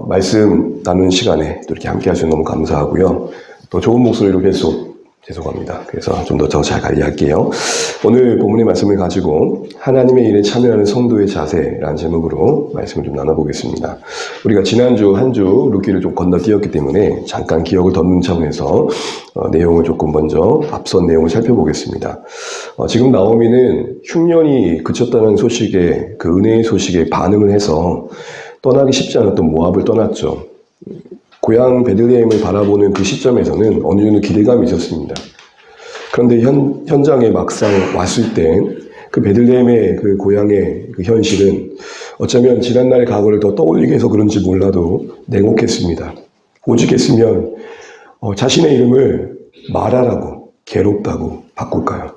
말씀 나누는 시간에 또 이렇게 함께 하셔서 너무 감사하고요. 또 좋은 목소리로 계속 죄송합니다. 그래서 좀 더 잘 관리할게요. 오늘 본문의 말씀을 가지고 하나님의 일에 참여하는 성도의 자세라는 제목으로 말씀을 좀 나눠보겠습니다. 우리가 지난주 한 주 루키를 좀 건너뛰었기 때문에 잠깐 기억을 덮는 차원에서 내용을 조금 먼저 앞선 내용을 살펴보겠습니다. 지금 나오미는 흉년이 그쳤다는 소식에 그 은혜의 소식에 반응을 해서 떠나기 쉽지 않았던 모압을 떠났죠. 고향 베들레헴을 바라보는 그 시점에서는 어느 정도 기대감이 있었습니다. 그런데 현장에 막상 왔을 때 그 베들레헴의 그 고향의 그 현실은 어쩌면 지난날의 과거를 더 떠올리게 해서 그런지 몰라도 냉혹했습니다. 오직 했으면 자신의 이름을 마라라고 괴롭다고 바꿀까요?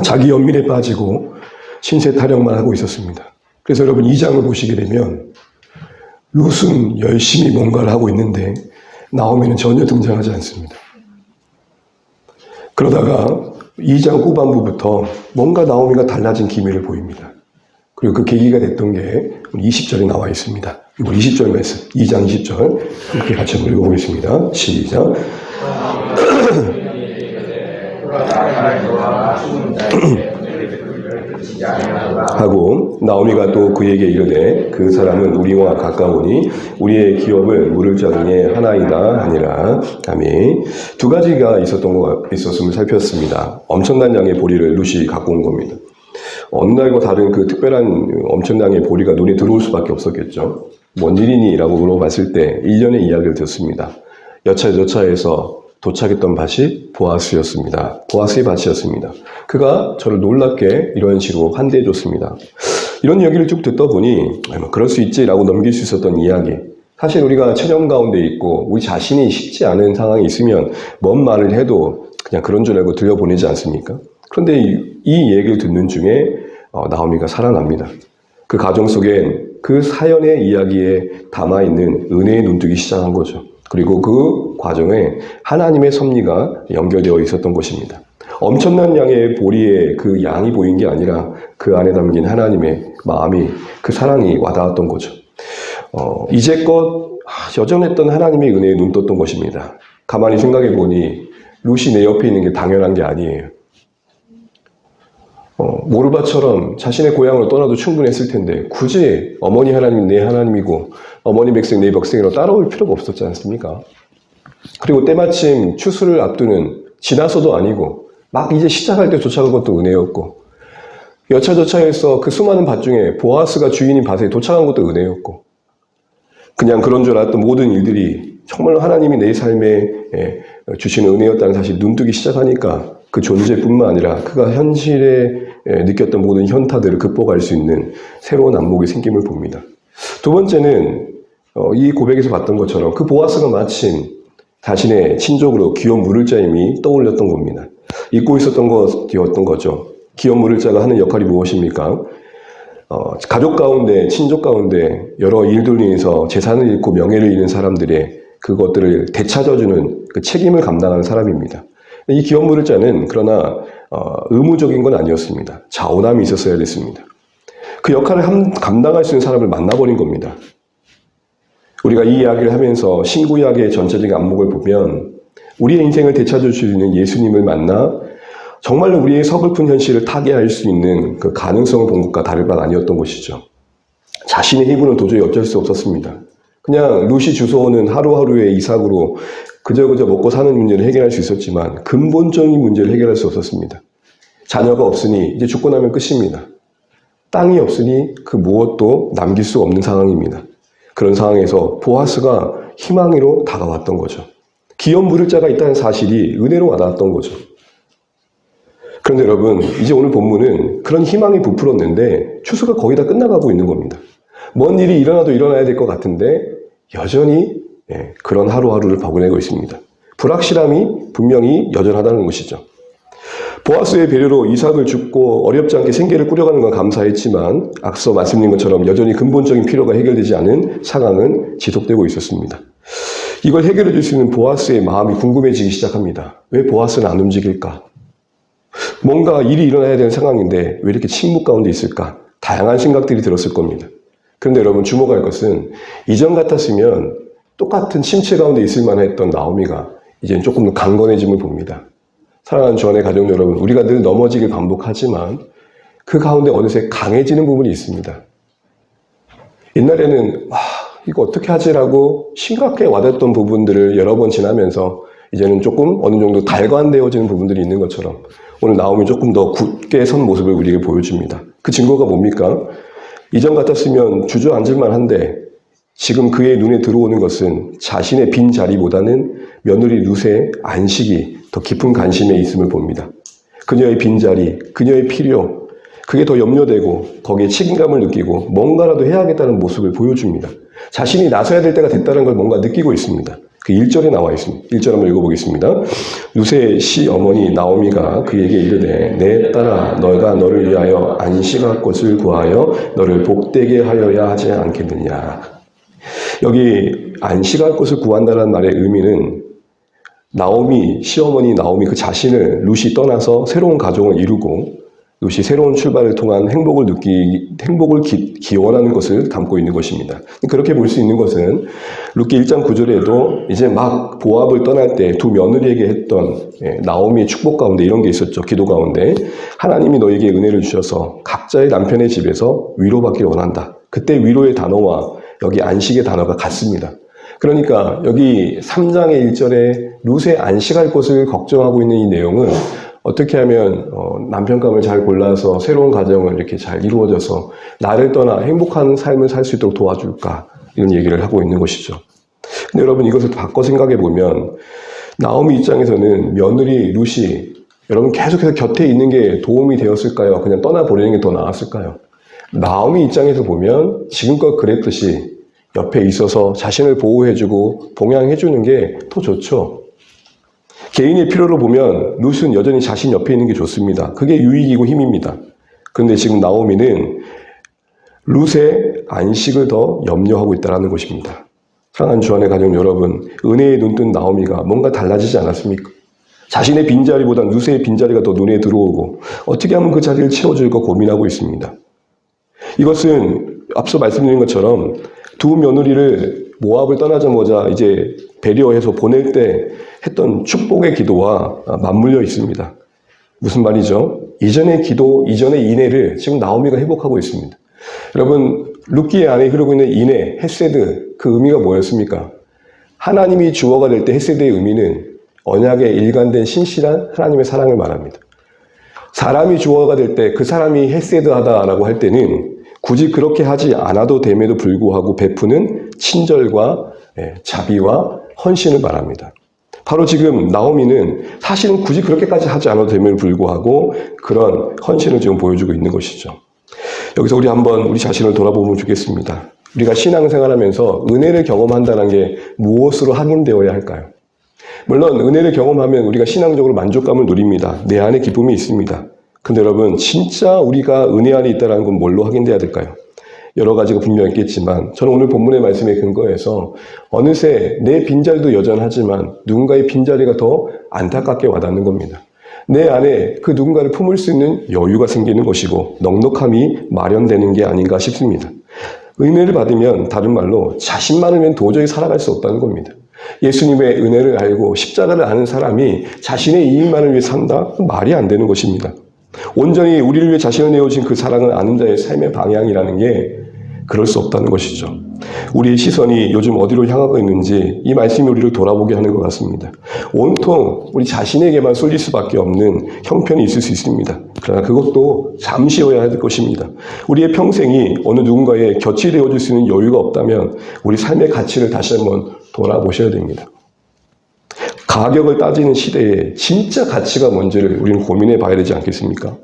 자기 연민에 빠지고 신세 타령만 하고 있었습니다. 그래서 여러분 2장을 보시게 되면 룻은 열심히 뭔가를 하고 있는데 나오미는 전혀 등장하지 않습니다. 그러다가 2장 후반부부터 뭔가 나오미가 달라진 기미를 보입니다. 그리고 그 계기가 됐던 게 20절에 나와 있습니다. 이번 20절 말씀, 2장 20절 함께 같이 한번 읽어보겠습니다. 시작. 하고 나오미가 또 그에게 이르되 그 사람은 우리와 가까우니 우리의 기업을 물을 자 중에 하나이다 하니라. 아멘. 두 가지가 있었음을 살폈습니다. 엄청난 양의 보리를 룻이 갖고 온 겁니다. 어느 날과 다른 그 특별한 엄청난 양의 보리가 눈에 들어올 수밖에 없었겠죠. 뭔 일이니? 라고 물어봤을 때 일련의 이야기를 듣습니다. 여차여차해서 도착했던 밭이 보아스였습니다. 보아스의 밭이었습니다. 그가 저를 놀랍게 이런 식으로 환대해 줬습니다. 이런 이야기를 쭉 듣다 보니 그럴 수 있지라고 넘길 수 있었던 이야기. 사실 우리가 체념 가운데 있고 우리 자신이 쉽지 않은 상황이 있으면 뭔 말을 해도 그냥 그런 줄 알고 들려보내지 않습니까? 그런데 이 얘기를 듣는 중에 나오미가 살아납니다. 그 가정 속엔 그 사연의 이야기에 담아있는 은혜의 눈뜨기 시작한 거죠. 그리고 그 과정에 하나님의 섭리가 연결되어 있었던 것입니다. 엄청난 양의 보리에 그 양이 보인 게 아니라 그 안에 담긴 하나님의 마음이, 그 사랑이 와닿았던 거죠. 이제껏 여전했던 하나님의 은혜에 눈 떴던 것입니다. 가만히 생각해 보니 룻이 내 옆에 있는 게 당연한 게 아니에요. 모르바처럼 자신의 고향으로 떠나도 충분했을 텐데 굳이 어머니 하나님이 내 하나님이고 어머니 백성 내 백성이라고 따라올 필요가 없었지 않습니까? 그리고 때마침 추수를 앞두는 지나서도 아니고 막 이제 시작할 때 도착한 것도 은혜였고 여차저차해서 그 수많은 밭 중에 보아스가 주인인 밭에 도착한 것도 은혜였고 그냥 그런 줄 알았던 모든 일들이 정말 하나님이 내 삶에 주시는 은혜였다는 사실 눈뜨기 시작하니까 그 존재뿐만 아니라 그가 현실에 느꼈던 모든 현타들을 극복할 수 있는 새로운 안목의 생김을 봅니다. 두 번째는 이 고백에서 봤던 것처럼 그 보아스가 마침 자신의 친족으로 기업 물을 자임이 떠올렸던 겁니다. 잊고 있었던 것이었던 거죠. 기업 물을 자가 하는 역할이 무엇입니까? 가족 가운데, 친족 가운데 여러 일들로 인해서 재산을 잃고 명예를 잃는 사람들의 그것들을 되찾아주는 그 책임을 감당하는 사람입니다. 이 기업 물을 자는 그러나 의무적인 건 아니었습니다. 자원함이 있었어야 됐습니다. 그 역할을 감당할 수 있는 사람을 만나버린 겁니다. 우리가 이 이야기를 하면서 신구 이야기의 전체적인 안목을 보면 우리의 인생을 되찾을 수 있는 예수님을 만나 정말로 우리의 서글픈 현실을 타개할 수 있는 그 가능성을 본 것과 다를 바가 아니었던 것이죠. 자신의 힘으로는 도저히 어쩔 수 없었습니다. 그냥 룻이 주워오는 하루하루의 이삭으로 그저 먹고 사는 문제를 해결할 수 있었지만 근본적인 문제를 해결할 수 없었습니다. 자녀가 없으니 이제 죽고 나면 끝입니다. 땅이 없으니 그 무엇도 남길 수 없는 상황입니다. 그런 상황에서 보아스가 희망으로 다가왔던 거죠. 기업 물을 자가 있다는 사실이 은혜로 와닿았던 거죠. 그런데 여러분, 이제 오늘 본문은 그런 희망이 부풀었는데 추수가 거의 다 끝나가고 있는 겁니다. 뭔 일이 일어나도 일어나야 될 것 같은데 여전히 그런 하루하루를 보내고 있습니다. 불확실함이 분명히 여전하다는 것이죠. 보아스의 배려로 이삭을 줍고 어렵지 않게 생계를 꾸려가는 건 감사했지만 앞서 말씀드린 것처럼 여전히 근본적인 필요가 해결되지 않은 상황은 지속되고 있었습니다. 이걸 해결해 줄 수 있는 보아스의 마음이 궁금해지기 시작합니다. 왜 보아스는 안 움직일까? 뭔가 일이 일어나야 되는 상황인데 왜 이렇게 침묵 가운데 있을까? 다양한 생각들이 들었을 겁니다. 그런데 여러분 주목할 것은 이전 같았으면 똑같은 침체 가운데 있을 만했던 나오미가 이제는 조금 더 강건해짐을 봅니다. 사랑하는 주안의 가족 여러분, 우리가 늘 넘어지길 반복하지만 그 가운데 어느새 강해지는 부분이 있습니다. 옛날에는 이거 어떻게 하지라고 심각하게 와닿던 부분들을 여러 번 지나면서 이제는 조금 어느 정도 달관되어지는 부분들이 있는 것처럼 오늘 나오미 조금 더 굳게 선 모습을 우리에게 보여줍니다. 그 증거가 뭡니까? 이전 같았으면 주저앉을만 한데 지금 그의 눈에 들어오는 것은 자신의 빈 자리보다는 며느리 룻의 안식이 더 깊은 관심에 있음을 봅니다. 그녀의 빈자리, 그녀의 필요, 그게 더 염려되고 거기에 책임감을 느끼고 뭔가라도 해야겠다는 모습을 보여줍니다. 자신이 나서야 될 때가 됐다는 걸 뭔가 느끼고 있습니다. 그 1절에 나와 있습니다. 1절 한번 읽어보겠습니다. 룻의 시어머니 나오미가 그에게 이르되 내 딸아 너가 너를 위하여 안식할 곳을 구하여 너를 복되게 하여야 하지 않겠느냐. 여기 안식할 곳을 구한다는 말의 의미는 나오미, 시어머니 나오미 그 자신을 룻이 떠나서 새로운 가정을 이루고 룻이 새로운 출발을 통한 행복을 기원하는 것을 담고 있는 것입니다. 그렇게 볼 수 있는 것은 룻기 1장 9절에도 이제 막 모압을 떠날 때 두 며느리에게 했던 나오미의 축복 가운데 이런 게 있었죠. 기도 가운데 하나님이 너에게 은혜를 주셔서 각자의 남편의 집에서 위로받기를 원한다. 그때 위로의 단어와 여기 안식의 단어가 같습니다. 그러니까 여기 3장의 1절에 룻의 안식할 곳을 걱정하고 있는 이 내용은 어떻게 하면 남편감을 잘 골라서 새로운 가정을 이렇게 잘 이루어져서 나를 떠나 행복한 삶을 살 수 있도록 도와줄까 이런 얘기를 하고 있는 것이죠. 근데 여러분 이것을 바꿔 생각해 보면 나오미 입장에서는 며느리 룻이 여러분 계속해서 곁에 있는 게 도움이 되었을까요? 그냥 떠나버리는 게 더 나았을까요? 나오미 입장에서 보면 지금껏 그랬듯이 옆에 있어서 자신을 보호해주고 봉양해주는 게 더 좋죠. 개인의 필요로 보면 룻은 여전히 자신 옆에 있는 게 좋습니다. 그게 유익이고 힘입니다. 그런데 지금 나오미는 룻의 안식을 더 염려하고 있다는 것입니다. 사랑하는 주안의 가족 여러분, 은혜에 눈뜬 나오미가 뭔가 달라지지 않았습니까? 자신의 빈자리보다 룻의 빈자리가 더 눈에 들어오고 어떻게 하면 그 자리를 채워줄까 고민하고 있습니다. 이것은 앞서 말씀드린 것처럼 두 며느리를 모압을 떠나자마자 이제 배려해서 보낼 때 했던 축복의 기도와 맞물려 있습니다. 무슨 말이죠? 이전의 기도, 이전의 인애를 지금 나오미가 회복하고 있습니다. 여러분, 룻기의 안에 흐르고 있는 인애, 헤세드, 그 의미가 뭐였습니까? 하나님이 주어가 될 때 헤세드의 의미는 언약에 일관된 신실한 하나님의 사랑을 말합니다. 사람이 주어가 될 때 그 사람이 헤세드하다라고 할 때는 굳이 그렇게 하지 않아도 됨에도 불구하고 베푸는 친절과 자비와 헌신을 말합니다. 바로 지금 나오미는 사실은 굳이 그렇게까지 하지 않아도 됨에도 불구하고 그런 헌신을 지금 보여주고 있는 것이죠. 여기서 우리 한번 우리 자신을 돌아보면 좋겠습니다. 우리가 신앙생활하면서 은혜를 경험한다는 게 무엇으로 확인되어야 할까요? 물론 은혜를 경험하면 우리가 신앙적으로 만족감을 누립니다. 내 안에 기쁨이 있습니다. 근데 여러분 진짜 우리가 은혜 안에 있다는 건 뭘로 확인돼야 될까요? 여러 가지가 분명히 있겠지만 저는 오늘 본문의 말씀에 근거해서 어느새 내 빈자리도 여전하지만 누군가의 빈자리가 더 안타깝게 와닿는 겁니다. 내 안에 그 누군가를 품을 수 있는 여유가 생기는 것이고 넉넉함이 마련되는 게 아닌가 싶습니다. 은혜를 받으면 다른 말로 자신만을 위해 도저히 살아갈 수 없다는 겁니다. 예수님의 은혜를 알고 십자가를 아는 사람이 자신의 이익만을 위해 산다? 말이 안 되는 것입니다. 온전히 우리를 위해 자신을 내어주신 그 사랑을 아는 자의 삶의 방향이라는 게 그럴 수 없다는 것이죠. 우리의 시선이 요즘 어디로 향하고 있는지 이 말씀이 우리를 돌아보게 하는 것 같습니다. 온통 우리 자신에게만 쏠릴 수밖에 없는 형편이 있을 수 있습니다. 그러나 그것도 잠시여야 할 것입니다. 우리의 평생이 어느 누군가의 곁이 되어줄 수 있는 여유가 없다면 우리 삶의 가치를 다시 한번 돌아보셔야 됩니다. 가격을 따지는 시대에 진짜 가치가 뭔지를 우리는 고민해 봐야 되지 않겠습니까?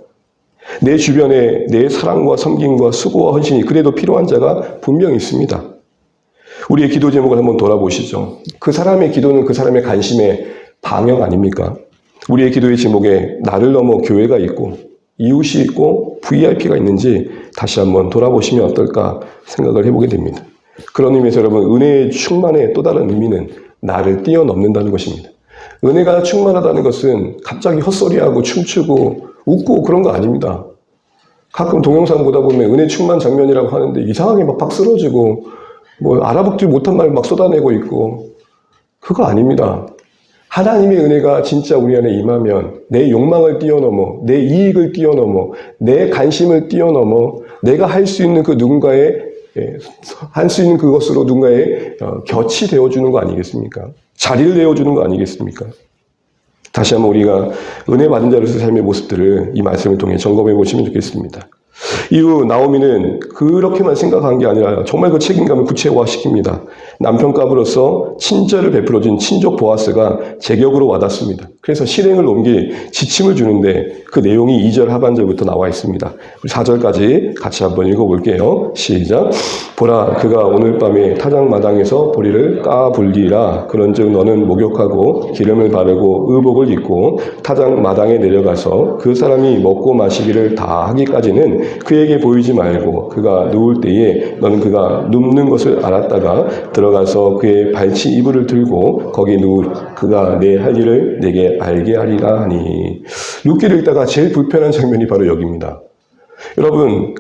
내 주변에 내 사랑과 섬김과 수고와 헌신이 그래도 필요한 자가 분명히 있습니다. 우리의 기도 제목을 한번 돌아보시죠. 그 사람의 기도는 그 사람의 관심의 방역 아닙니까? 우리의 기도의 제목에 나를 넘어 교회가 있고 이웃이 있고 VIP가 있는지 다시 한번 돌아보시면 어떨까 생각을 해보게 됩니다. 그런 의미에서 여러분 은혜의 충만의 또 다른 의미는 나를 뛰어넘는다는 것입니다. 은혜가 충만하다는 것은 갑자기 헛소리하고 춤추고 웃고 그런 거 아닙니다. 가끔 동영상 보다 보면 은혜 충만 장면이라고 하는데 이상하게 막 쓰러지고 뭐 알아듣지 못한 말 막 쏟아내고 있고 그거 아닙니다. 하나님의 은혜가 진짜 우리 안에 임하면 내 욕망을 뛰어넘어 내 이익을 뛰어넘어 내 관심을 뛰어넘어 내가 할 수 있는 그 누군가의 할 수 있는 그것으로 누군가의 곁이 되어주는 거 아니겠습니까? 자리를 내어주는 거 아니겠습니까? 다시 한번 우리가 은혜 받은 자로서 삶의 모습들을 이 말씀을 통해 점검해 보시면 좋겠습니다. 이후 나오미는 그렇게만 생각한 게 아니라 정말 그 책임감을 구체화시킵니다. 남편 값으로서 친절을 베풀어준 친족 보아스가 제격으로 와닿습니다. 그래서 실행을 옮길 지침을 주는데 그 내용이 2절 하반절부터 나와 있습니다. 4절까지 같이 한번 읽어볼게요. 시작. 보라, 그가 오늘 밤에 타작마당에서 보리를 까불리라. 그런즉 너는 목욕하고 기름을 바르고 의복을 입고 타작마당에 내려가서 그 사람이 먹고 마시기를 다 하기까지는 그에게 보이지 말고 그가 누울 때에 너는 그가 눕는 것을 알았다가 들어가서 그의 발치 이불을 들고 거기 누울 그가 내 할 일을 내게 알게 하리라 하니. 룻기를 읽다가 제일 불편한 장면이 바로 여기입니다. 여러분,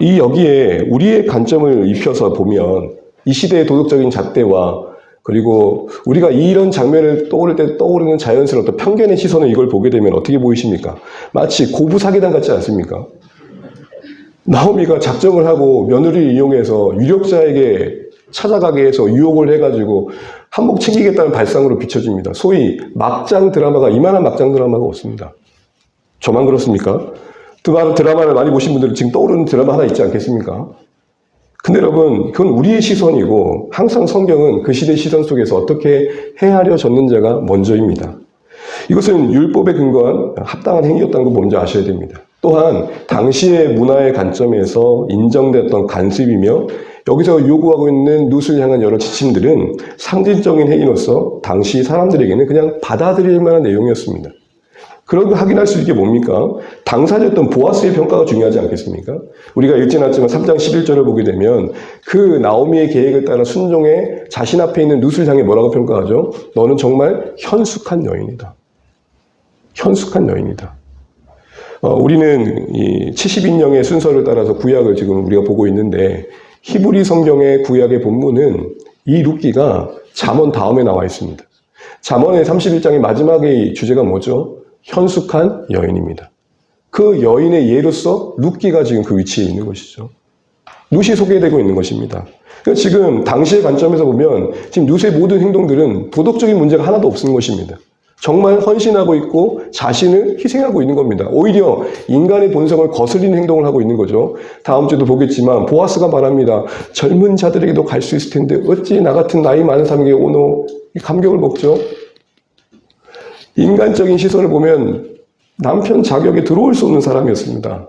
이 여기에 우리의 관점을 입혀서 보면 이 시대의 도덕적인 잣대와 그리고 우리가 이런 장면을 떠오를 때 떠오르는 자연스러운 어떤 편견의 시선을 이걸 보게 되면 어떻게 보이십니까? 마치 고부 사기단 같지 않습니까? 나오미가 작정을 하고 며느리를 이용해서 유력자에게 찾아가게 해서 유혹을 해가지고 한몫 챙기겠다는 발상으로 비춰집니다. 소위 막장 드라마가 이만한 막장 드라마가 없습니다. 저만 그렇습니까? 드라마를 많이 보신 분들은 지금 떠오르는 드라마 하나 있지 않겠습니까? 근데 여러분, 그건 우리의 시선이고 항상 성경은 그 시대의 시선 속에서 어떻게 헤아려졌는 자가 먼저입니다. 이것은 율법에 근거한 합당한 행위였다는 걸 먼저 아셔야 됩니다. 또한 당시의 문화의 관점에서 인정됐던 관습이며 여기서 요구하고 있는 룻을 향한 여러 지침들은 상징적인 행위로서 당시 사람들에게는 그냥 받아들일 만한 내용이었습니다. 그런 확인할 수 있게 뭡니까? 당사자였던 보아스의 평가가 중요하지 않겠습니까? 우리가 읽진 않지만 3장 11절을 보게 되면 그 나오미의 계획을 따라 순종해 자신 앞에 있는 룻을 향해 뭐라고 평가하죠? 너는 정말 현숙한 여인이다. 현숙한 여인이다. 우리는 이 70인령의 순서를 따라서 구약을 지금 우리가 보고 있는데 히브리 성경의 구약의 본문은 이 룻기가 잠언 다음에 나와 있습니다. 잠언의 31장의 마지막의 주제가 뭐죠? 현숙한 여인입니다. 그 여인의 예로서 룻기가 지금 그 위치에 있는 것이죠. 룻이 소개되고 있는 것입니다. 그러니까 지금 당시의 관점에서 보면 지금 룻의 모든 행동들은 도덕적인 문제가 하나도 없는 것입니다. 정말 헌신하고 있고 자신을 희생하고 있는 겁니다. 오히려 인간의 본성을 거스리는 행동을 하고 있는 거죠. 다음 주에도 보겠지만 보아스가 말합니다. 젊은 자들에게도 갈 수 있을 텐데 어찌 나 같은 나이 많은 사람에게 오노 감격을 먹죠. 인간적인 시선을 보면 남편 자격에 들어올 수 없는 사람이었습니다.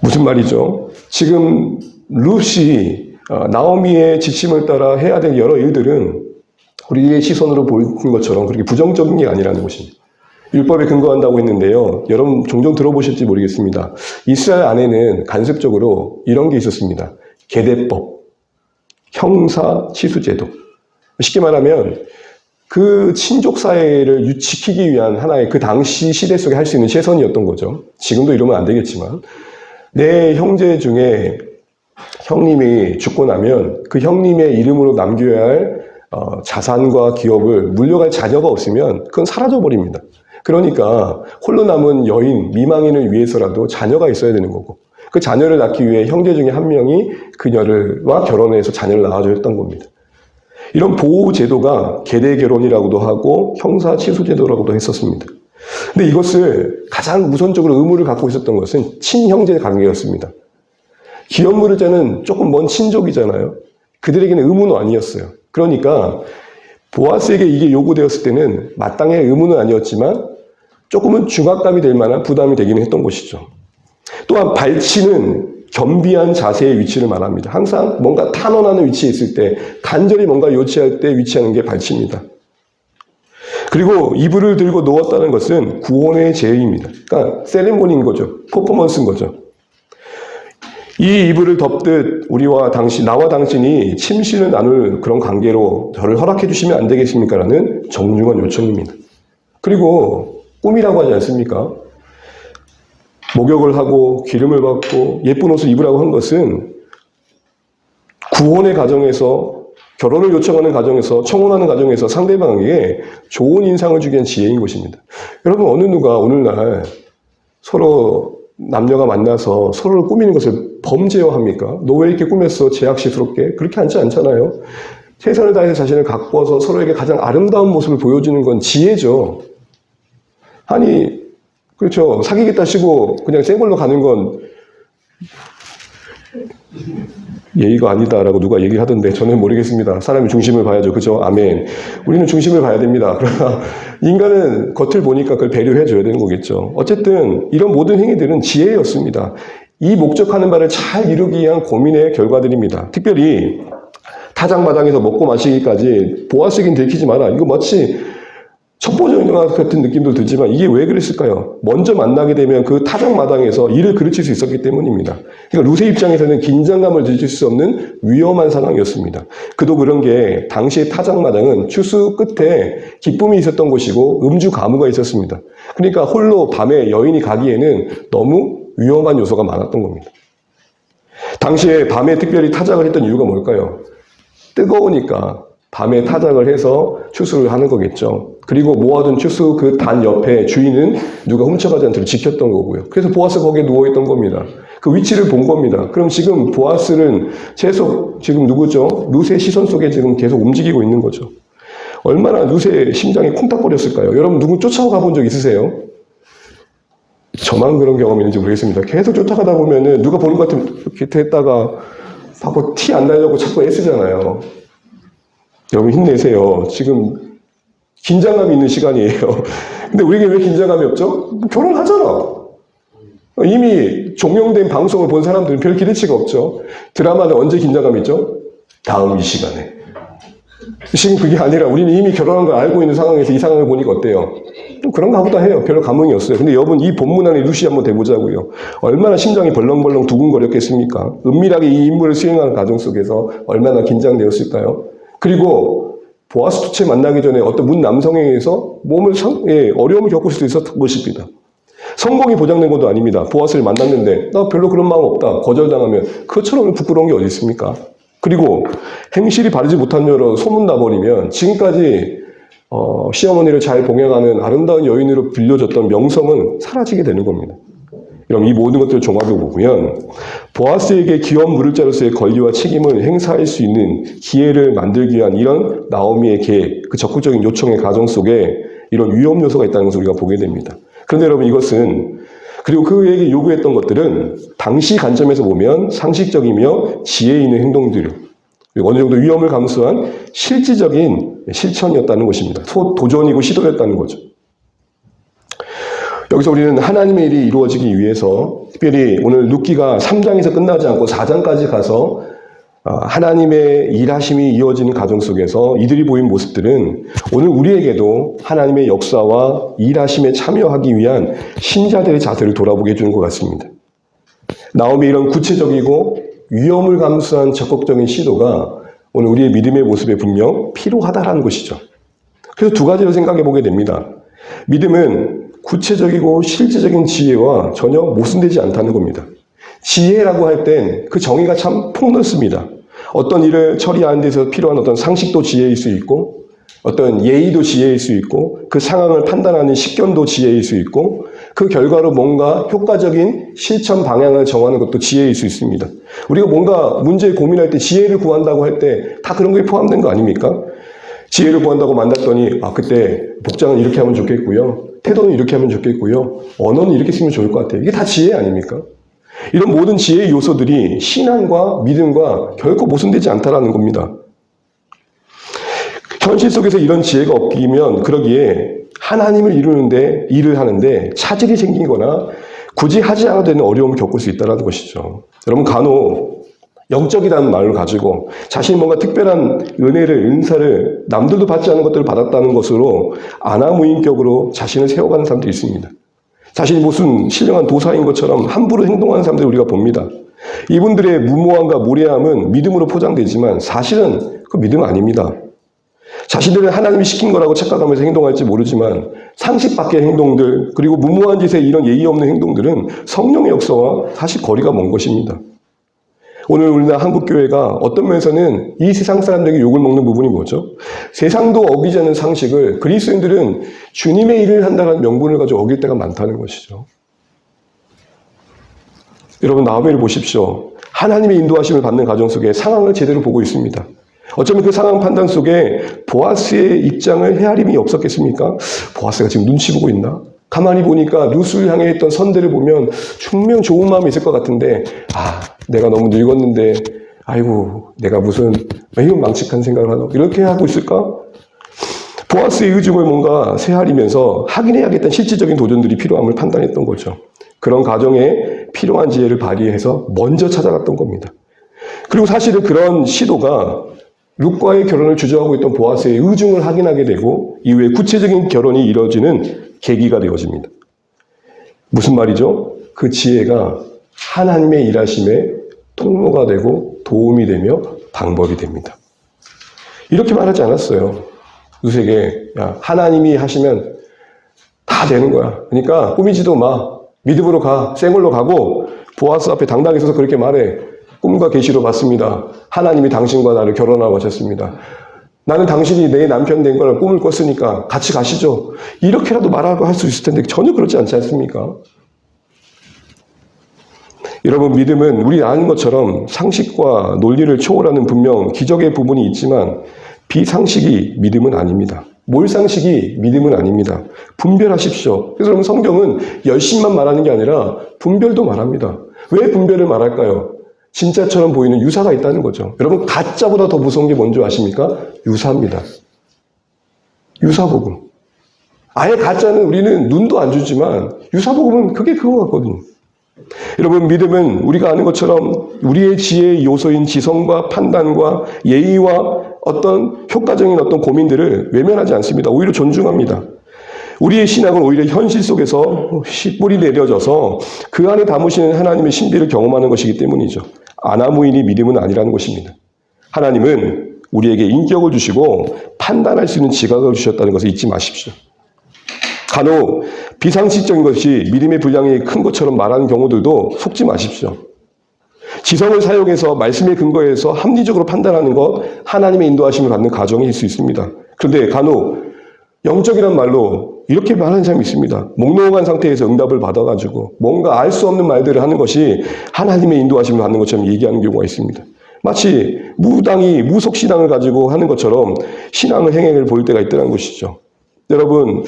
무슨 말이죠? 지금 룻이 나오미의 지침을 따라 해야 될 여러 일들은 우리의 시선으로 보는 것처럼 그렇게 부정적인 게 아니라는 것입니다. 율법에 근거한다고 했는데요. 여러분 종종 들어보실지 모르겠습니다. 이스라엘 안에는 간섭적으로 이런 게 있었습니다. 계대법, 형사치수제도. 쉽게 말하면 그 친족 사회를 지키기 위한 하나의 그 당시 시대 속에 할 수 있는 최선이었던 거죠. 지금도 이러면 안 되겠지만 내 형제 중에 형님이 죽고 나면 그 형님의 이름으로 남겨야 할 자산과 기업을 물려갈 자녀가 없으면 그건 사라져버립니다. 그러니까 홀로 남은 여인, 미망인을 위해서라도 자녀가 있어야 되는 거고 그 자녀를 낳기 위해 형제 중에 한 명이 그녀와 결혼해서 자녀를 낳아줘야 했던 겁니다. 이런 보호제도가 계대결혼이라고도 하고 형사치수제도라고도 했었습니다. 근데 이것을 가장 우선적으로 의무를 갖고 있었던 것은 친형제 관계였습니다. 기업 물을 자는 조금 먼 친족이잖아요. 그들에게는 의무는 아니었어요. 그러니까 보아스에게 이게 요구되었을 때는 마땅히 의무는 아니었지만 조금은 중압감이 될 만한 부담이 되기는 했던 것이죠. 또한 발치는 겸비한 자세의 위치를 말합니다. 항상 뭔가 탄원하는 위치에 있을 때 간절히 뭔가 요치할 때 위치하는 게 발치입니다. 그리고 이불을 들고 누웠다는 것은 구원의 제의입니다. 그러니까 세리머니인 거죠. 퍼포먼스인 거죠. 이 이불을 덮듯 나와 당신이 침실을 나눌 그런 관계로 저를 허락해 주시면 안 되겠습니까? 라는 정중한 요청입니다. 그리고 꿈이라고 하지 않습니까? 목욕을 하고 기름을 받고 예쁜 옷을 입으라고 한 것은 구원의 과정에서, 결혼을 요청하는 과정에서, 청혼하는 과정에서 상대방에게 좋은 인상을 주기 위한 지혜인 것입니다. 여러분, 어느 누가 오늘날 서로 남녀가 만나서 서로를 꾸미는 것을 범죄화합니까? 너 왜 이렇게 꾸몄어? 제약시스럽게? 그렇게 하지 않잖아요. 최선을 다해서 자신을 가꿔서 서로에게 가장 아름다운 모습을 보여주는 건 지혜죠. 아니, 그렇죠. 사귀겠다 시고 그냥 생걸로 가는 건 예의가 아니다라고 누가 얘기를 하던데 저는 모르겠습니다. 사람이 중심을 봐야죠. 그죠? 아멘. 우리는 중심을 봐야 됩니다. 그러나 인간은 겉을 보니까 그걸 배려해 줘야 되는 거겠죠. 어쨌든 이런 모든 행위들은 지혜였습니다. 이 목적하는 바를 잘 이루기 위한 고민의 결과들입니다. 특별히 타작마당에서 먹고 마시기까지 보아스긴 들키지 마라. 이거 마치 첩보전형 같은 느낌도 들지만 이게 왜 그랬을까요? 먼저 만나게 되면 그 타작마당에서 이를 그르칠 수 있었기 때문입니다. 그러니까 루세 입장에서는 긴장감을 느낄 수 없는 위험한 상황이었습니다. 그도 그런 게 당시의 타작마당은 추수 끝에 기쁨이 있었던 곳이고 음주 가무가 있었습니다. 그러니까 홀로 밤에 여인이 가기에는 너무 위험한 요소가 많았던 겁니다. 당시에 밤에 특별히 타작을 했던 이유가 뭘까요? 뜨거우니까 밤에 타작을 해서 추수를 하는 거겠죠. 그리고 모아둔 추수 그 단 옆에 주인은 누가 훔쳐가지 않도록 지켰던 거고요. 그래서 보아스가 거기에 누워있던 겁니다. 그 위치를 본 겁니다. 그럼 지금 보아스는 계속 지금 누구죠? 루세의 시선 속에 지금 계속 움직이고 있는 거죠. 얼마나 루세의 심장이 콩닥거렸을까요? 여러분 누구 쫓아가 본 적 있으세요? 저만 그런 경험이 있는지 모르겠습니다. 계속 쫓아가다 보면은 누가 보는 것 같으면 이렇게 됐다가 하고 티 안 나려고 자꾸 애쓰잖아요. 여러분 힘내세요. 지금 긴장감이 있는 시간이에요. 근데 우리에게 왜 긴장감이 없죠? 결혼하잖아. 이미 종영된 방송을 본 사람들은 별 기대치가 없죠. 드라마는 언제 긴장감이 있죠? 다음 이 시간에. 지금 그게 아니라 우리는 이미 결혼한 걸 알고 있는 상황에서 이 상황을 보니까 어때요? 좀 그런가 보다 해요. 별로 감흥이 없어요. 근데 여러분 이 본문 안에 루시 한번 대보자고요. 얼마나 심장이 벌렁벌렁 두근거렸겠습니까? 은밀하게 이 임무를 수행하는 과정 속에서 얼마나 긴장되었을까요? 그리고 보아스 투체 만나기 전에 어떤 문 남성에 의해서 어려움을 겪을 수도 있었던 것입니다. 성공이 보장된 것도 아닙니다. 보아스를 만났는데 나 별로 그런 마음 없다. 거절당하면 그것처럼 부끄러운 게 어디 있습니까? 그리고 행실이 바르지 못한 여로 소문나버리면 지금까지 시어머니를 잘 봉양하는 아름다운 여인으로 빌려줬던 명성은 사라지게 되는 겁니다. 그럼 이 모든 것들을 종합해 보면 보아스에게 기업 물을 자로서의 권리와 책임을 행사할 수 있는 기회를 만들기 위한 이런 나오미의 계획, 그 적극적인 요청의 과정 속에 이런 위험 요소가 있다는 것을 우리가 보게 됩니다. 그런데 여러분 이것은 그리고 그에게 요구했던 것들은 당시 관점에서 보면 상식적이며 지혜 있는 행동들, 그리고 어느 정도 위험을 감수한 실질적인 실천이었다는 것입니다. 도전이고 시도였다는 거죠. 여기서 우리는 하나님의 일이 이루어지기 위해서 특별히 오늘 룻기가 3장에서 끝나지 않고 4장까지 가서 하나님의 일하심이 이어지는 과정 속에서 이들이 보인 모습들은 오늘 우리에게도 하나님의 역사와 일하심에 참여하기 위한 신자들의 자세를 돌아보게 해주는 것 같습니다. 나오미 이런 구체적이고 위험을 감수한 적극적인 시도가 오늘 우리의 믿음의 모습에 분명 필요하다라는 것이죠. 그래서 두 가지로 생각해 보게 됩니다. 믿음은 구체적이고 실제적인 지혜와 전혀 모순되지 않다는 겁니다. 지혜라고 할 땐 그 정의가 참 폭넓습니다. 어떤 일을 처리하는 데서 필요한 어떤 상식도 지혜일 수 있고 어떤 예의도 지혜일 수 있고 그 상황을 판단하는 식견도 지혜일 수 있고 그 결과로 뭔가 효과적인 실천 방향을 정하는 것도 지혜일 수 있습니다. 우리가 뭔가 문제에 고민할 때 지혜를 구한다고 할 때 다 그런 거에 포함된 거 아닙니까? 지혜를 구한다고 만났더니 그때 복장은 이렇게 하면 좋겠고요. 태도는 이렇게 하면 좋겠고요. 언어는 이렇게 쓰면 좋을 것 같아요. 이게 다 지혜 아닙니까? 이런 모든 지혜의 요소들이 신앙과 믿음과 결코 모순되지 않다라는 겁니다. 현실 속에서 이런 지혜가 없기면 그러기에 하나님을 일을 하는데 차질이 생기거나 굳이 하지 않아도 되는 어려움을 겪을 수 있다는 것이죠. 여러분 간혹 영적이라는 말을 가지고 자신이 뭔가 특별한 은사를 남들도 받지 않은 것들을 받았다는 것으로 아나무인격으로 자신을 세워가는 사람들이 있습니다. 자신이 무슨 신령한 도사인 것처럼 함부로 행동하는 사람들을 우리가 봅니다. 이분들의 무모함과 무례함은 믿음으로 포장되지만 사실은 그 믿음 아닙니다. 자신들은 하나님이 시킨 거라고 착각하면서 행동할지 모르지만 상식 밖의 행동들, 그리고 무모한 짓에 이런 예의 없는 행동들은 성령의 역사와 사실 거리가 먼 것입니다. 오늘 우리나라 한국교회가 어떤 면에서는 이 세상 사람들에게 욕을 먹는 부분이 뭐죠? 세상도 어기지 않는 상식을 그리스도인들은 주님의 일을 한다는 명분을 가지고 어길 때가 많다는 것이죠. 여러분, 나오미를 보십시오. 하나님의 인도하심을 받는 가정 속에 상황을 제대로 보고 있습니다. 어쩌면 그 상황 판단 속에 보아스의 입장을 헤아림이 없었겠습니까? 보아스가 지금 눈치 보고 있나? 가만히 보니까 룻을 향해 했던 선대를 보면 분명 좋은 마음이 있을 것 같은데, 내가 너무 늙었는데 아이고 내가 무슨 이런 망측한 생각을 하나 이렇게 하고 있을까? 보아스의 의중을 뭔가 헤아리면서 확인해야겠다는 실질적인 도전들이 필요함을 판단했던 거죠. 그런 가정에 필요한 지혜를 발휘해서 먼저 찾아갔던 겁니다. 그리고 사실은 그런 시도가 룻과의 결혼을 주저하고 있던 보아스의 의중을 확인하게 되고 이후에 구체적인 결혼이 이루어지는 계기가 되어집니다. 무슨 말이죠? 그 지혜가 하나님의 일하심에 통로가 되고 도움이 되며 방법이 됩니다. 이렇게 말하지 않았어요. 룻에게 야, 하나님이 하시면 다 되는 거야. 그러니까 꾸미지도 마. 믿음으로 가. 생얼로 가고 보아스 앞에 당당히 서서 그렇게 말해. 꿈과 계시로 봤습니다. 하나님이 당신과 나를 결혼하고 하셨습니다. 나는 당신이 내 남편 된 걸 꿈을 꿨으니까 같이 가시죠. 이렇게라도 말하고 할 수 있을 텐데 전혀 그렇지 않지 않습니까? 여러분, 믿음은 우리 아는 것처럼 상식과 논리를 초월하는 분명 기적의 부분이 있지만 비상식이 믿음은 아닙니다. 몰상식이 믿음은 아닙니다. 분별하십시오. 그래서 여러분, 성경은 열심만 말하는 게 아니라 분별도 말합니다. 왜 분별을 말할까요? 진짜처럼 보이는 유사가 있다는 거죠. 여러분, 가짜보다 더 무서운 게 뭔지 아십니까? 유사입니다. 유사복음. 아예 가짜는 우리는 눈도 안 주지만 유사복음은 그게 그거 같거든요. 여러분, 믿음은 우리가 아는 것처럼 우리의 지혜의 요소인 지성과 판단과 예의와 어떤 효과적인 어떤 고민들을 외면하지 않습니다. 오히려 존중합니다. 우리의 신앙은 오히려 현실 속에서 뿌리 내려져서 그 안에 담으시는 하나님의 신비를 경험하는 것이기 때문이죠. 아나무인이 믿음은 아니라는 것입니다. 하나님은 우리에게 인격을 주시고 판단할 수 있는 지각을 주셨다는 것을 잊지 마십시오. 간혹 비상식적인 것이 믿음의 분량이 큰 것처럼 말하는 경우들도 속지 마십시오. 지성을 사용해서 말씀의 근거에서 합리적으로 판단하는 것, 하나님의 인도하심을 받는 과정일 수 있습니다. 그런데 간혹 영적이란 말로 이렇게 말하는 사람이 있습니다. 몽롱한 상태에서 응답을 받아가지고 뭔가 알 수 없는 말들을 하는 것이 하나님의 인도하심을 받는 것처럼 얘기하는 경우가 있습니다. 마치 무속신앙을 가지고 하는 것처럼 신앙의 행행을 보일 때가 있다는 것이죠. 여러분,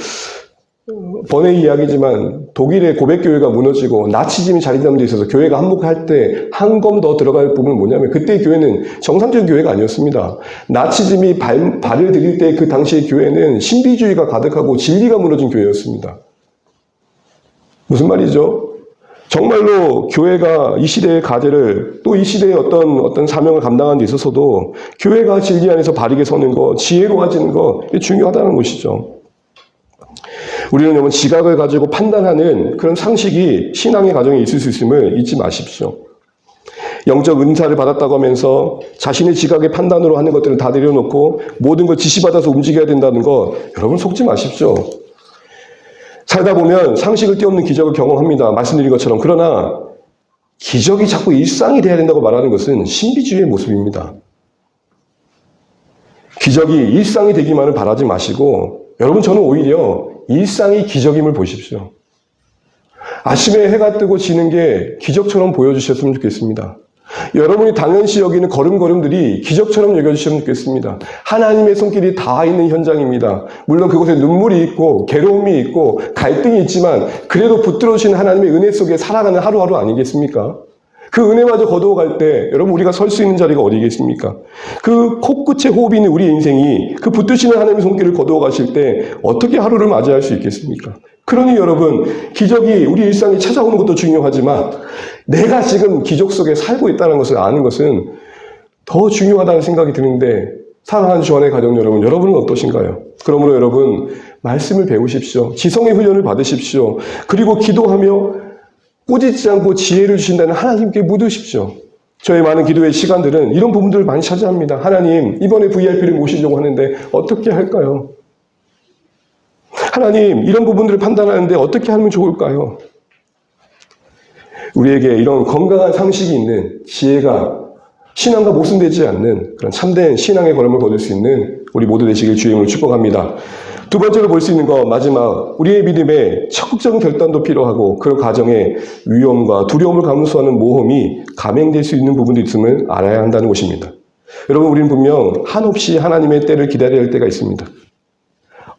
번외 이야기지만 독일의 고백교회가 무너지고 나치즘이 자리 잡는 데 있어서 교회가 한몫할 때 한 검 더 들어갈 부분은 뭐냐면 그때의 교회는 정상적인 교회가 아니었습니다. 나치즘이 발을 들일 때 그 당시의 교회는 신비주의가 가득하고 진리가 무너진 교회였습니다. 무슨 말이죠? 정말로 교회가 이 시대의 가대를 또 이 시대의 어떤 사명을 감당하는 데 있어서도 교회가 진리 안에서 바르게 서는 것, 지혜로워지는 것, 이게 중요하다는 것이죠. 우리는 여러분 지각을 가지고 판단하는 그런 상식이 신앙의 과정에 있을 수 있음을 잊지 마십시오. 영적 은사를 받았다고 하면서 자신의 지각의 판단으로 하는 것들을 다 내려놓고 모든 걸 지시받아서 움직여야 된다는 것, 여러분 속지 마십시오. 살다 보면 상식을 뛰어넘는 기적을 경험합니다. 말씀드린 것처럼. 그러나 기적이 자꾸 일상이 돼야 된다고 말하는 것은 신비주의의 모습입니다. 기적이 일상이 되기만을 바라지 마시고 여러분, 저는 오히려 일상이 기적임을 보십시오. 아침에 해가 뜨고 지는 게 기적처럼 보여주셨으면 좋겠습니다. 여러분이 당연시 여기는 걸음걸음들이 기적처럼 여겨주시면 좋겠습니다. 하나님의 손길이 다 있는 현장입니다. 물론 그곳에 눈물이 있고 괴로움이 있고 갈등이 있지만 그래도 붙들어주신 하나님의 은혜 속에 살아가는 하루하루 아니겠습니까? 그 은혜마저 거두어갈 때 여러분 우리가 설 수 있는 자리가 어디겠습니까? 그 코끝에 호흡이 있는 우리의 인생이 그 붙드시는 하나님의 손길을 거두어 가실 때 어떻게 하루를 맞이할 수 있겠습니까? 그러니 여러분, 기적이 우리 일상에 찾아오는 것도 중요하지만 내가 지금 기적 속에 살고 있다는 것을 아는 것은 더 중요하다는 생각이 드는데, 사랑하는 주안의 가정 여러분, 여러분은 어떠신가요? 그러므로 여러분, 말씀을 배우십시오. 지성의 훈련을 받으십시오. 그리고 기도하며 꾸짖지 않고 지혜를 주신다는 하나님께 묻으십시오. 저의 많은 기도의 시간들은 이런 부분들을 많이 차지합니다. 하나님, 이번에 VIP를 모시려고 하는데 어떻게 할까요? 하나님, 이런 부분들을 판단하는데 어떻게 하면 좋을까요? 우리에게 이런 건강한 상식이 있는 지혜가 신앙과 모순되지 않는 그런 참된 신앙의 걸음을 걸을 수 있는 우리 모두 되시길 주의 이름으로 축복합니다. 두 번째로 볼 수 있는 거 마지막, 우리의 믿음에 적극적인 결단도 필요하고 그 과정에 위험과 두려움을 감수하는 모험이 감행될 수 있는 부분도 있음을 알아야 한다는 것입니다. 여러분, 우리는 분명 한없이 하나님의 때를 기다려야 할 때가 있습니다.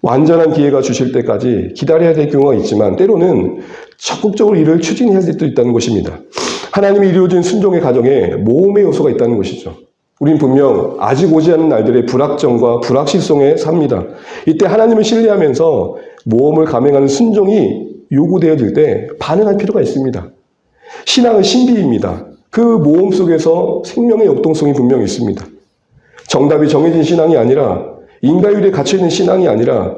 완전한 기회가 주실 때까지 기다려야 될 경우가 있지만 때로는 적극적으로 이를 추진해야 될 때도 있다는 것입니다. 하나님이 이루어진 순종의 과정에 모험의 요소가 있다는 것이죠. 우린 분명 아직 오지 않은 날들의 불확정과 불확실성에 삽니다. 이때 하나님을 신뢰하면서 모험을 감행하는 순종이 요구되어질 때 반응할 필요가 있습니다. 신앙은 신비입니다. 그 모험 속에서 생명의 역동성이 분명히 있습니다. 정답이 정해진 신앙이 아니라 인과율에 갇혀있는 신앙이 아니라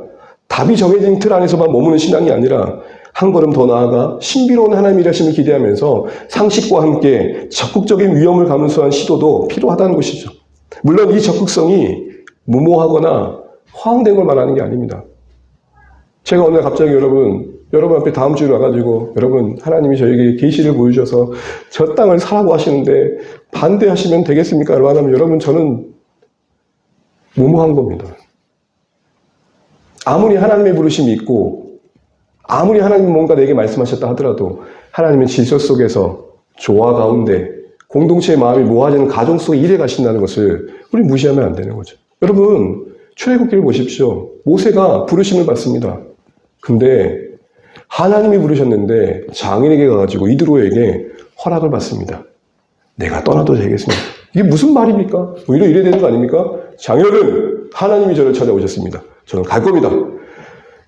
답이 정해진 틀 안에서만 머무는 신앙이 아니라 한 걸음 더 나아가 신비로운 하나님의 일하심을 기대하면서 상식과 함께 적극적인 위험을 감수한 시도도 필요하다는 것이죠. 물론 이 적극성이 무모하거나 허황된 걸 말하는 게 아닙니다. 제가 오늘 갑자기 여러분 앞에 다음 주에 와가지고 여러분 하나님이 저에게 계시를 보여주셔서 저 땅을 사라고 하시는데 반대하시면 되겠습니까? 하면 여러분 저는 무모한 겁니다. 아무리 하나님의 부르심이 있고 아무리 하나님이 뭔가 내게 말씀하셨다 하더라도 하나님의 질서 속에서 조화 가운데 공동체의 마음이 모아지는 가정 속에 일해 가신다는 것을 우리 무시하면 안 되는 거죠. 여러분, 출애굽기를 보십시오. 모세가 부르심을 받습니다. 근데 하나님이 부르셨는데 장인에게 가가지고 이드로에게 허락을 받습니다. 내가 떠나도 되겠습니까? 이게 무슨 말입니까? 오히려 이래야 되는 거 아닙니까? 장인어른, 하나님이 저를 찾아오셨습니다. 저는 갈 겁니다.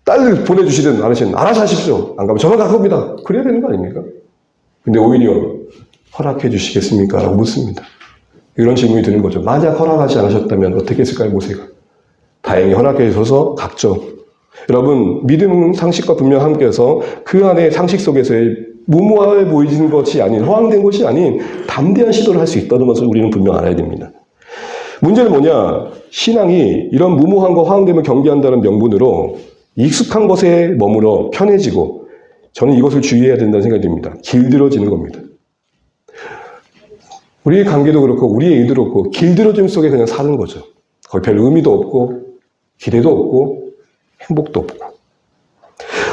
딸을 보내주시든 안 하시든 알아서 하십시오. 안 가면 저만 갈 겁니다. 그래야 되는 거 아닙니까? 근데 오히려 허락해 주시겠습니까? 라고 묻습니다. 이런 질문이 드는 거죠. 만약 허락하지 않으셨다면 어떻게 했을까요, 모세가? 다행히 허락해 주셔서 갔죠. 여러분, 믿음 상식과 분명 함께해서 그 안에 상식 속에서의 무모해 보이는 것이 아닌, 허황된 것이 아닌 담대한 시도를 할 수 있다는 것을 우리는 분명 알아야 됩니다. 문제는 뭐냐? 신앙이 이런 무모함과 허황됨을 경계한다는 명분으로 익숙한 것에 머물러 편해지고 저는 이것을 주의해야 된다는 생각이 듭니다. 길들어지는 겁니다. 우리의 관계도 그렇고 우리의 일도 그렇고 길들어짐 속에 그냥 사는 거죠. 거의 별 의미도 없고 기대도 없고 행복도 없고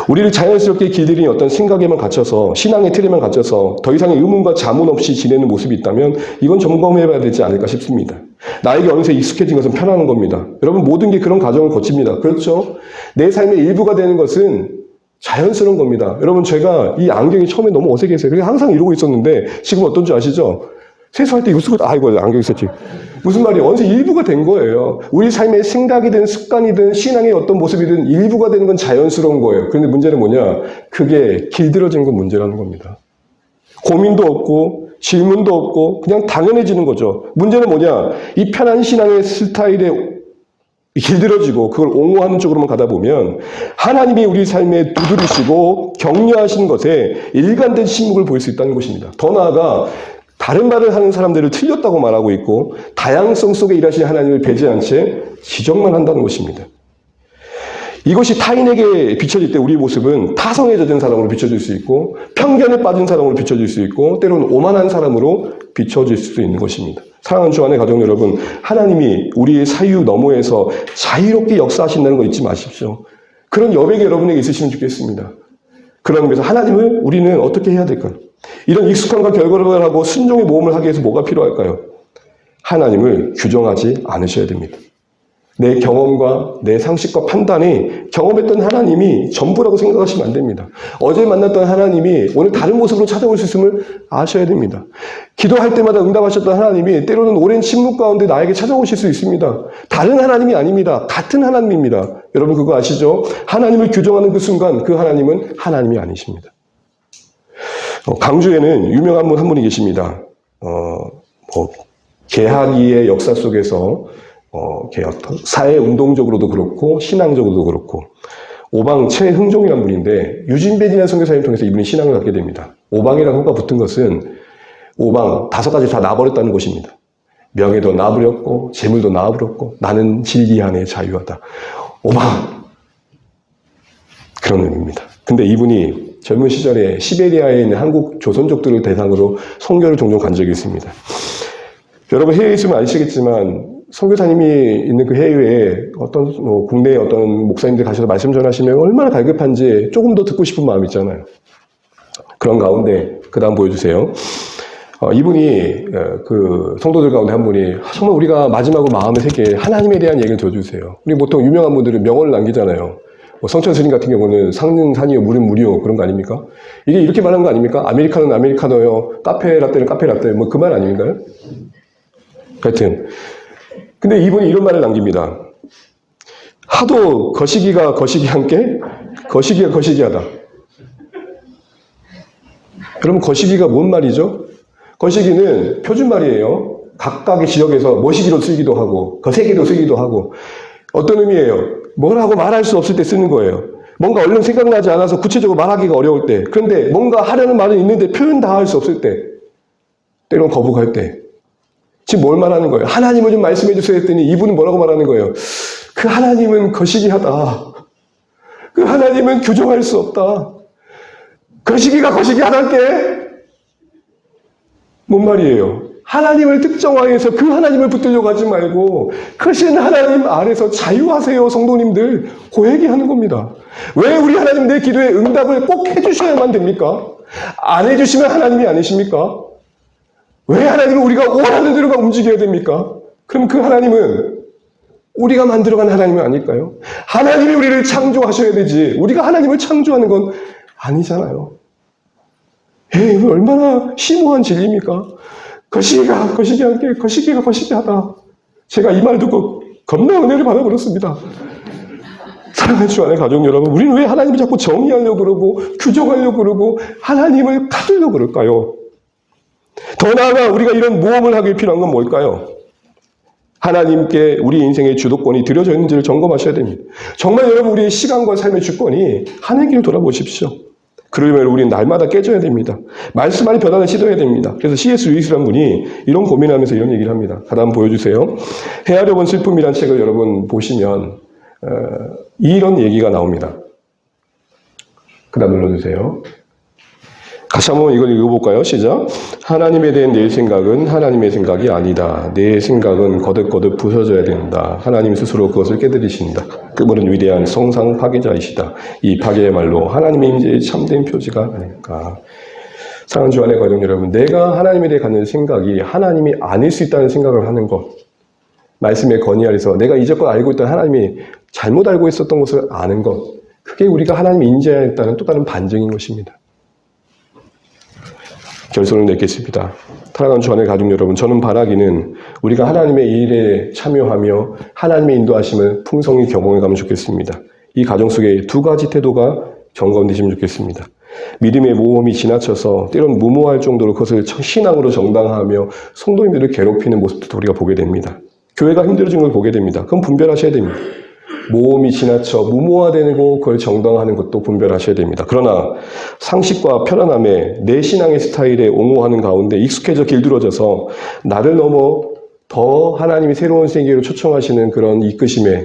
우리를 자연스럽게 길들이니 어떤 생각에만 갇혀서 신앙의 틀에만 갇혀서 더 이상의 의문과 자문 없이 지내는 모습이 있다면 이건 점검해봐야 되지 않을까 싶습니다. 나에게 어느새 익숙해진 것은 편안한 겁니다. 여러분 모든 게 그런 과정을 거칩니다. 그렇죠? 내 삶의 일부가 되는 것은 자연스러운 겁니다. 여러분 제가 이 안경이 처음에 너무 어색했어요. 그래서 항상 이러고 있었는데 지금 어떤 줄 아시죠? 세수할 때 이거 쓰고 아이고 안경 있었지. 무슨 말이에요? 어느새 일부가 된 거예요. 우리 삶의 생각이든 습관이든 신앙의 어떤 모습이든 일부가 되는 건 자연스러운 거예요. 그런데 문제는 뭐냐? 그게 길들어진 건 문제라는 겁니다. 고민도 없고 질문도 없고 그냥 당연해지는 거죠. 문제는 뭐냐? 이 편한 신앙의 스타일에 길들어지고 그걸 옹호하는 쪽으로만 가다 보면 하나님이 우리 삶에 두드리시고 격려하시는 것에 일관된 침묵을 보일 수 있다는 것입니다. 더 나아가 다른 말을 하는 사람들을 틀렸다고 말하고 있고 다양성 속에 일하시는 하나님을 배제한 채 지적만 한다는 것입니다. 이것이 타인에게 비춰질 때 우리의 모습은 타성에 젖은 사람으로 비춰질 수 있고 편견에 빠진 사람으로 비춰질 수 있고 때로는 오만한 사람으로 비춰질 수도 있는 것입니다. 사랑하는 주안의 가족 여러분, 하나님이 우리의 사유 너머에서 자유롭게 역사하신다는 거 잊지 마십시오. 그런 여백이 여러분에게 있으시면 좋겠습니다. 그런 의미에서 하나님을 우리는 어떻게 해야 될까요? 이런 익숙함과 결과를 순종의 모험을 하기 위해서 뭐가 필요할까요? 하나님을 규정하지 않으셔야 됩니다. 내 경험과 내 상식과 판단이 경험했던 하나님이 전부라고 생각하시면 안 됩니다. 어제 만났던 하나님이 오늘 다른 모습으로 찾아올 수 있음을 아셔야 됩니다. 기도할 때마다 응답하셨던 하나님이 때로는 오랜 침묵 가운데 나에게 찾아오실 수 있습니다. 다른 하나님이 아닙니다. 같은 하나님입니다. 여러분 그거 아시죠? 하나님을 규정하는 그 순간 그 하나님은 하나님이 아니십니다. 강주에는 유명한 분 한 분이 계십니다. 개학이의 역사 속에서 사회운동적으로도 그렇고 신앙적으로도 그렇고 오방 최흥종이라는 분인데 유진배진의 선교사님 통해서 이분이 신앙을 갖게 됩니다. 오방이라는 호가 붙은 것은 오방 5가지 다 놔버렸다는 것입니다. 명예도 놔버렸고 재물도 놔버렸고 나는 진리 안에 자유하다. 오방 그런 의미입니다. 근데 이분이 젊은 시절에 시베리아에 있는 한국 조선족들을 대상으로 선교를 종종 간 적이 있습니다. 여러분 해외에 있으면 아시겠지만 선교사님이 있는 그 해외에 어떤 국내에 어떤 목사님들 가셔서 말씀 전하시면 얼마나 갈급한지 조금 더 듣고 싶은 마음이 있잖아요. 그런 가운데 그 다음 보여주세요. 이분이 그 성도들 가운데 한 분이 정말 우리가 마지막으로 마음에 새게 하나님에 대한 얘기를 들어주세요. 우리 보통 유명한 분들은 명언을 남기잖아요. 뭐 성천 스님 같은 경우는 상은 산이요 물은 물이요 그런 거 아닙니까? 이게 이렇게 말하는 거 아닙니까? 아메리카노는 아메리카노요, 카페 라떼는 카페 라떼 뭐 그 말 아닌가요? 하여튼 근데 이분이 이런 말을 남깁니다. 하도 거시기가 거시기한 게 거시기가 거시기하다. 여러분 거시기가 뭔 말이죠? 거시기는 표준말이에요. 각각의 지역에서 모시기로 쓰기도 하고 거세기로 쓰기도 하고 어떤 의미예요? 뭐라고 말할 수 없을 때 쓰는 거예요. 뭔가 얼른 생각나지 않아서 구체적으로 말하기가 어려울 때, 그런데 뭔가 하려는 말은 있는데 표현 다 할 수 없을 때, 때론 거북할 때 지금 뭘 말하는 거예요? 하나님을 좀 말씀해 주세요 했더니 이분은 뭐라고 말하는 거예요? 그 하나님은 거시기하다. 그 하나님은 규정할 수 없다. 거시기가 거시기하다께? 뭔 말이에요? 하나님을 특정화해서 그 하나님을 붙들려고 하지 말고 크신 하나님 아래서 자유하세요 성도님들. 그 얘기하는 겁니다. 왜 우리 하나님 내 기도에 응답을 꼭 해주셔야만 됩니까? 안 해주시면 하나님이 아니십니까? 왜 하나님은 우리가 원하는 대로가 움직여야 됩니까? 그럼 그 하나님은 우리가 만들어간 하나님은 아닐까요? 하나님이 우리를 창조하셔야 되지 우리가 하나님을 창조하는 건 아니잖아요. 에이, 얼마나 심오한 진리입니까? 거시기가 거시기한 게 거시기가 거시기하다. 제가 이 말 듣고 겁나 은혜를 받아버렸습니다. 사랑하는 주 안의 가족 여러분, 우리는 왜 하나님을 자꾸 정의하려고 그러고 규정하려고 그러고 하나님을 가두려고 그럴까요? 더 나아가 우리가 이런 모험을 하기 필요한 건 뭘까요? 하나님께 우리 인생의 주도권이 드려져 있는지를 점검하셔야 됩니다. 정말 여러분 우리의 시간과 삶의 주권이 하나님께 돌아보십시오. 그러면 우리는 날마다 깨져야 됩니다. 말씀만이 변화를 시도해야 됩니다. 그래서 C.S. 루이스라는 분이 이런 고민하면서 이런 얘기를 합니다. 다음 보여주세요. 헤아려 본 슬픔이라는 책을 여러분 보시면 이런 얘기가 나옵니다. 그 다음 눌러주세요. 같이 한번 이걸 읽어볼까요? 시작. 하나님에 대한 내 생각은 하나님의 생각이 아니다. 내 생각은 거듭거듭 부서져야 된다. 하나님 스스로 그것을 깨뜨리신다. 그분은 위대한 성상 파괴자이시다. 이 파괴야말로 하나님의 임재의 참된 표지가 아닐까. 사랑하는 주 안의 가족 여러분, 내가 하나님에 대해 갖는 생각이 하나님이 아닐 수 있다는 생각을 하는 것. 말씀의 건의 아래서 내가 이제껏 알고 있던 하나님이 잘못 알고 있었던 것을 아는 것. 그게 우리가 하나님이 인지하였다는 또 다른 반증인 것입니다. 결론을 맺겠습니다. 사랑하는 주 안의 가족 여러분, 저는 바라기는 우리가 하나님의 일에 참여하며 하나님의 인도하심을 풍성히 경험해 가면 좋겠습니다. 이 가정 속에 두 가지 태도가 점검되시면 좋겠습니다. 믿음의 모험이 지나쳐서 때론 무모할 정도로 그것을 신앙으로 정당화하며 성도님들을 괴롭히는 모습도 우리가 보게 됩니다. 교회가 힘들어진 걸 보게 됩니다. 그럼 분별하셔야 됩니다. 모험이 지나쳐 무모화되고 그걸 정당화하는 것도 분별하셔야 됩니다. 그러나 상식과 편안함에 내 신앙의 스타일에 옹호하는 가운데 익숙해져 길들어져서 나를 넘어 더 하나님이 새로운 세계로 초청하시는 그런 이끄심에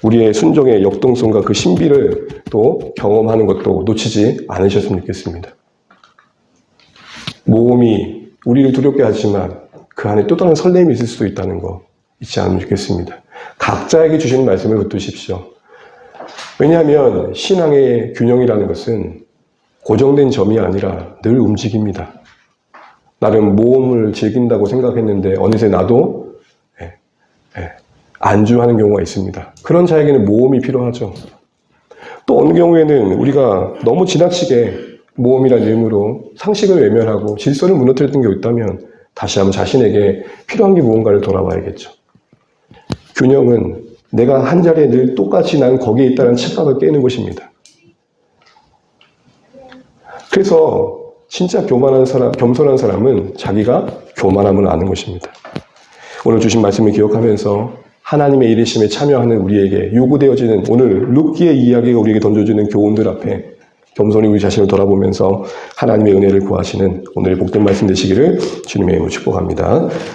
우리의 순종의 역동성과 그 신비를 또 경험하는 것도 놓치지 않으셨으면 좋겠습니다. 모험이 우리를 두렵게 하지만 그 안에 또 다른 설렘이 있을 수도 있다는 거 잊지 않으면 좋겠습니다. 각자에게 주시는 말씀을 붙드십시오. 왜냐하면 신앙의 균형이라는 것은 고정된 점이 아니라 늘 움직입니다. 나름 모험을 즐긴다고 생각했는데 어느새 나도 안주하는 경우가 있습니다. 그런 자에게는 모험이 필요하죠. 또 어느 경우에는 우리가 너무 지나치게 모험이라는 이름으로 상식을 외면하고 질서를 무너뜨렸던 게 있다면 다시 한번 자신에게 필요한 게 무언가를 돌아봐야겠죠. 균형은 내가 한 자리에 늘 똑같이 난 거기에 있다는 착각을 깨는 것입니다. 그래서 진짜 교만한 사람, 겸손한 사람은 자기가 교만함을 아는 것입니다. 오늘 주신 말씀을 기억하면서 하나님의 일이심에 참여하는 우리에게 요구되어지는 오늘 룻기의 이야기가 우리에게 던져주는 교훈들 앞에 겸손히 우리 자신을 돌아보면서 하나님의 은혜를 구하시는 오늘의 복된 말씀 되시기를 주님의 이름으로 축복합니다.